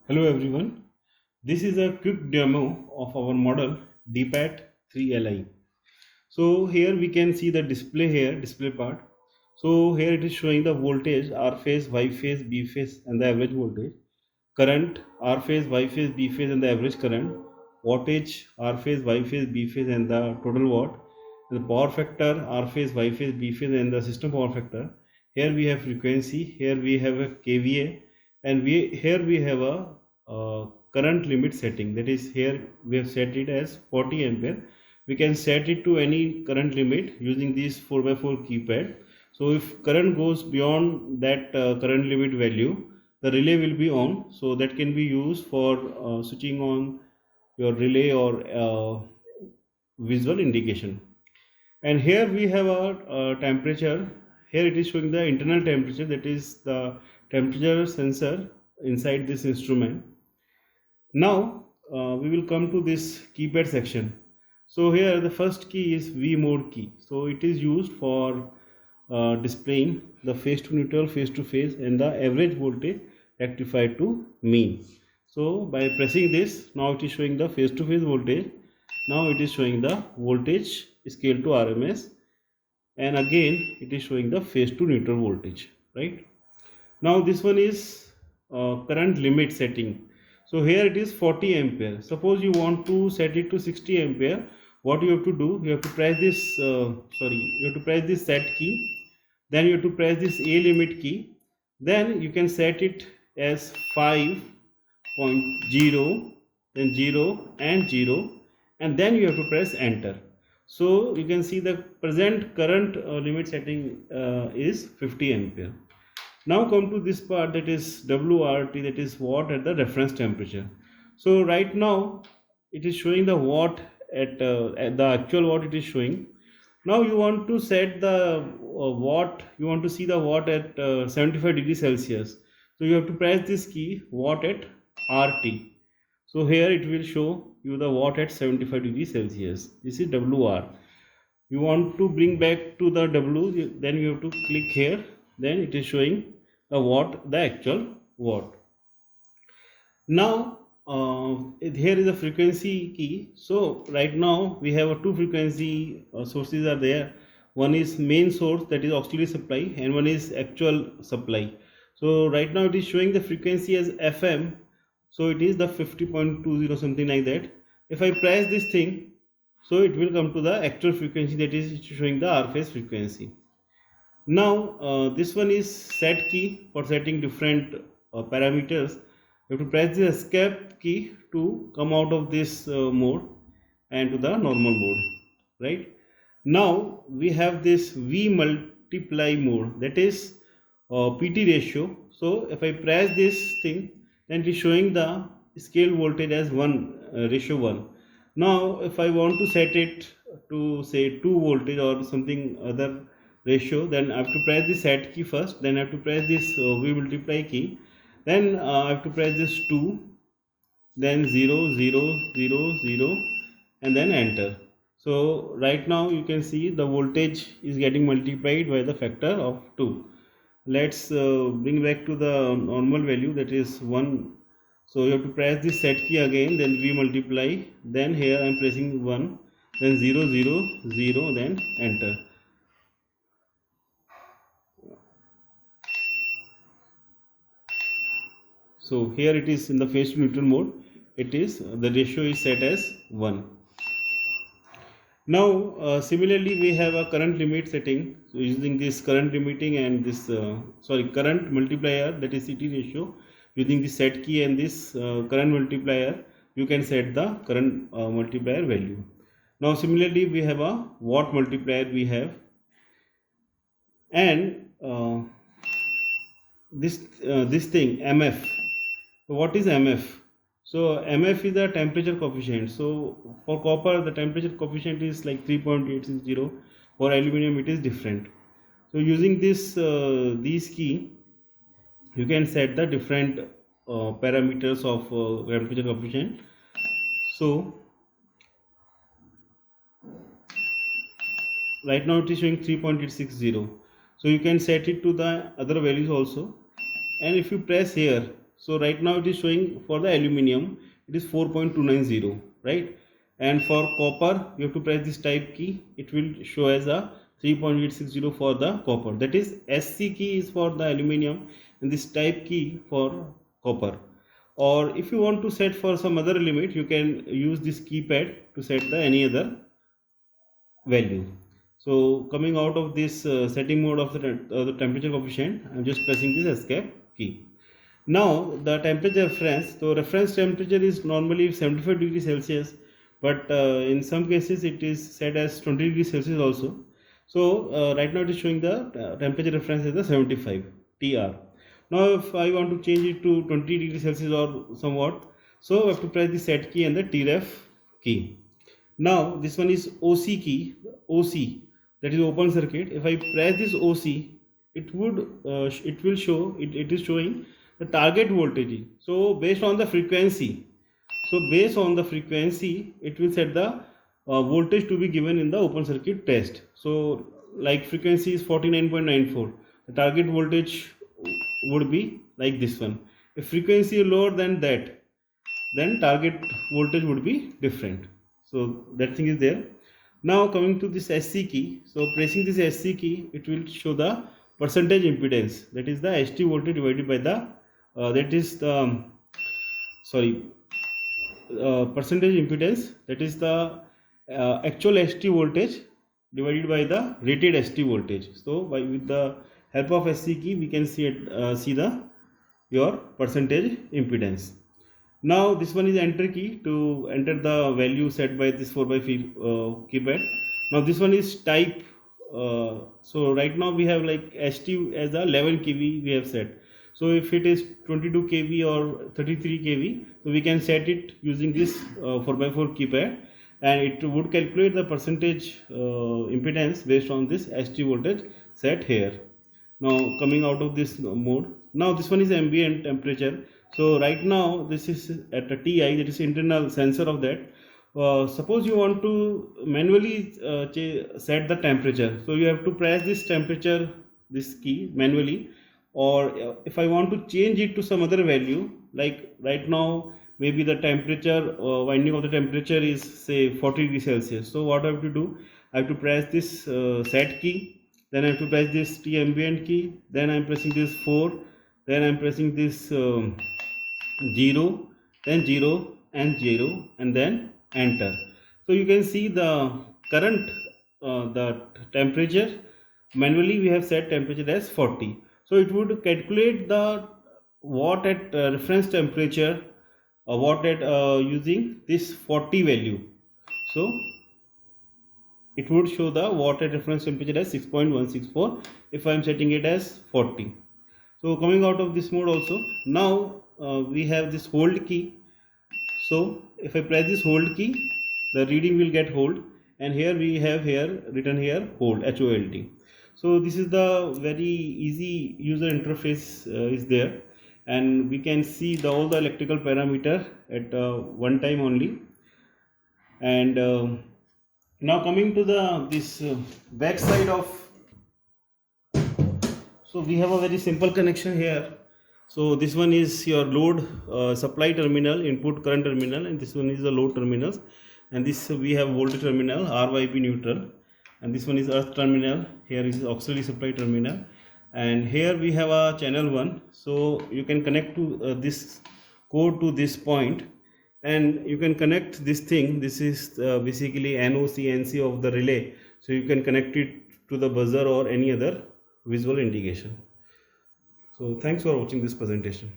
Hello everyone. This is a quick demo of our model DPAT 3LI. So here we can see the display here, display part. So here it is showing the voltage R phase, Y phase, B phase and the average voltage. Current R phase, Y phase, B phase and the average current. Wattage R phase, Y phase, B phase and the total watt. And the power factor R phase, Y phase, B phase and the system power factor. Here we have frequency. Here we have a kVA, and here we have a current limit setting. That is, here we have set it as 40 ampere. We can set it to any current limit using this 4x4 keypad. So if current goes beyond that current limit value, the relay will be on, so that can be used for switching on your relay or visual indication. And here we have our temperature. Here it is showing the internal temperature, that is the temperature sensor inside this instrument. Now we will come to this keypad section. So here the first key is V mode key. So it is used for displaying the phase to neutral, phase to phase and the average voltage rectified to mean. So by pressing this, now it is showing the phase to phase voltage. Now it is showing the voltage scale to RMS, and again it is showing the phase to neutral voltage, right? Now this one is current limit setting. So here it is 40 ampere. Suppose you want to set it to 60 ampere. What you have to do, you have to press this you have to press this set key, then you have to press this A limit key, then you can set it as 5.0, then 0 and 0, and then you have to press enter. So you can see the present current limit setting is 50 ampere. Now come to this part, that is WRT, that is watt at the reference temperature. So right now it is showing the watt at the actual watt it is showing. Now you want to set the watt, you want to see the watt at 75 degrees Celsius. So you have to press this key, watt at RT. So here it will show you the watt at 75 degrees Celsius. This is WR. You want to bring back to the W, then you have to click here, then it is showing the watt, the actual watt. Now here is the frequency key. So right now we have two frequency sources are there. One is main source, that is auxiliary supply, and one is actual supply. So right now it is showing the frequency as FM, so it is the 50.20 something like that. If I press this thing, so it will come to the actual frequency, that is showing the R phase frequency. Now this one is set key for setting different parameters. You have to press the escape key to come out of this mode and to the normal mode, right? Now we have this V multiply mode, that is PT ratio. So if I press this thing, then it is showing the scale voltage as 1 ratio 1. Now if I want to set it to say 2 voltage or something other ratio, then I have to press the set key first, then I have to press this V multiply key, then I have to press this 2, then 0 0 0 0 and then enter. So right now you can see the voltage is getting multiplied by the factor of 2. Let's bring back to the normal value, that is 1. So you have to press this set key again, then V multiply, then here I am pressing 1, then 0 0 0, then enter. So here it is in the phase to neutral mode, it is the ratio is set as 1. Now similarly we have a current limit setting. So using this current limiting and this current multiplier, that is CT ratio, using the set key and this current multiplier, you can set the current multiplier value. Now similarly we have a watt multiplier we have, and this thing MF. So what is MF? So MF is the temperature coefficient. So for copper the temperature coefficient is like 3.860. For aluminum it is different. So using these key, you can set the different parameters of temperature coefficient. So right now it is showing 3.860. So you can set it to the other values also, and if you press here, So right now it is showing for the aluminium it is 4.290, right? And for copper you have to press this type key, it will show as a 3.860 for the copper. That is SC key is for the aluminium and this type key for copper. Or if you want to set for some other limit, you can use this keypad to set the any other value. So coming out of this setting mode of the temperature coefficient, I am just pressing this escape key. Now the temperature reference, so reference temperature is normally 75 degrees Celsius, but in some cases it is set as 20 degrees Celsius also. So right now it is showing the temperature reference as the 75 TR. Now if I want to change it to 20 degrees Celsius or somewhat, so I have to press the set key and the TREF key. Now this one is OC key, OC, that is open circuit. If I press this OC, it will show it is showing the target voltage. So based on the frequency, it will set the voltage to be given in the open circuit test. So like frequency is 49.94, the target voltage would be like this one. If frequency is lower than that, then target voltage would be different. So that thing is there. Now coming to this SC key, so pressing this SC key, it will show the percentage impedance, that is the ST voltage divided by the percentage impedance, that is the actual ST voltage divided by the rated ST voltage. So with the help of SC key we can see your percentage impedance. Now this one is enter key to enter the value set by this 4x keypad. Now this one is type. So right now we have like ST as a 11 kV we have set. So if it is 22 kV or 33 kV, so we can set it using this 4x4 keypad, and it would calculate the percentage impedance based on this ST voltage set here. Now coming out of this mode, now this one is ambient temperature. So right now this is at a TI, that is internal sensor of that. Suppose you want to manually set the temperature, so you have to press this temperature, this key manually. Or if I want to change it to some other value, like right now maybe the temperature winding of the temperature is say 40 degrees Celsius. So what I have to do, I have to press this set key, then I have to press this T ambient key, then I am pressing this 4, then I am pressing this 0, then 0 and 0, and then enter. So you can see the current the temperature, manually we have set temperature as 40. So it would calculate the watt at reference temperature, watt at using this 40 value. So it would show the watt at reference temperature as 6.164 if I am setting it as 40. So coming out of this mode also, now we have this hold key. So if I press this hold key, the reading will get hold, and here we have here written here hold, HOLD. So this is the very easy user interface is there, and we can see all the electrical parameter at one time only. And now coming to this back side of, so we have a very simple connection here. So this one is your load supply terminal, input current terminal, and this one is the load terminals, and this we have voltage terminal, RYB neutral, and this one is earth terminal. Here is auxiliary supply terminal, and here we have a channel 1. So you can connect to this code to this point, and you can connect this thing. This is basically NOC NC of the relay, so you can connect it to the buzzer or any other visual indication. So thanks for watching this presentation.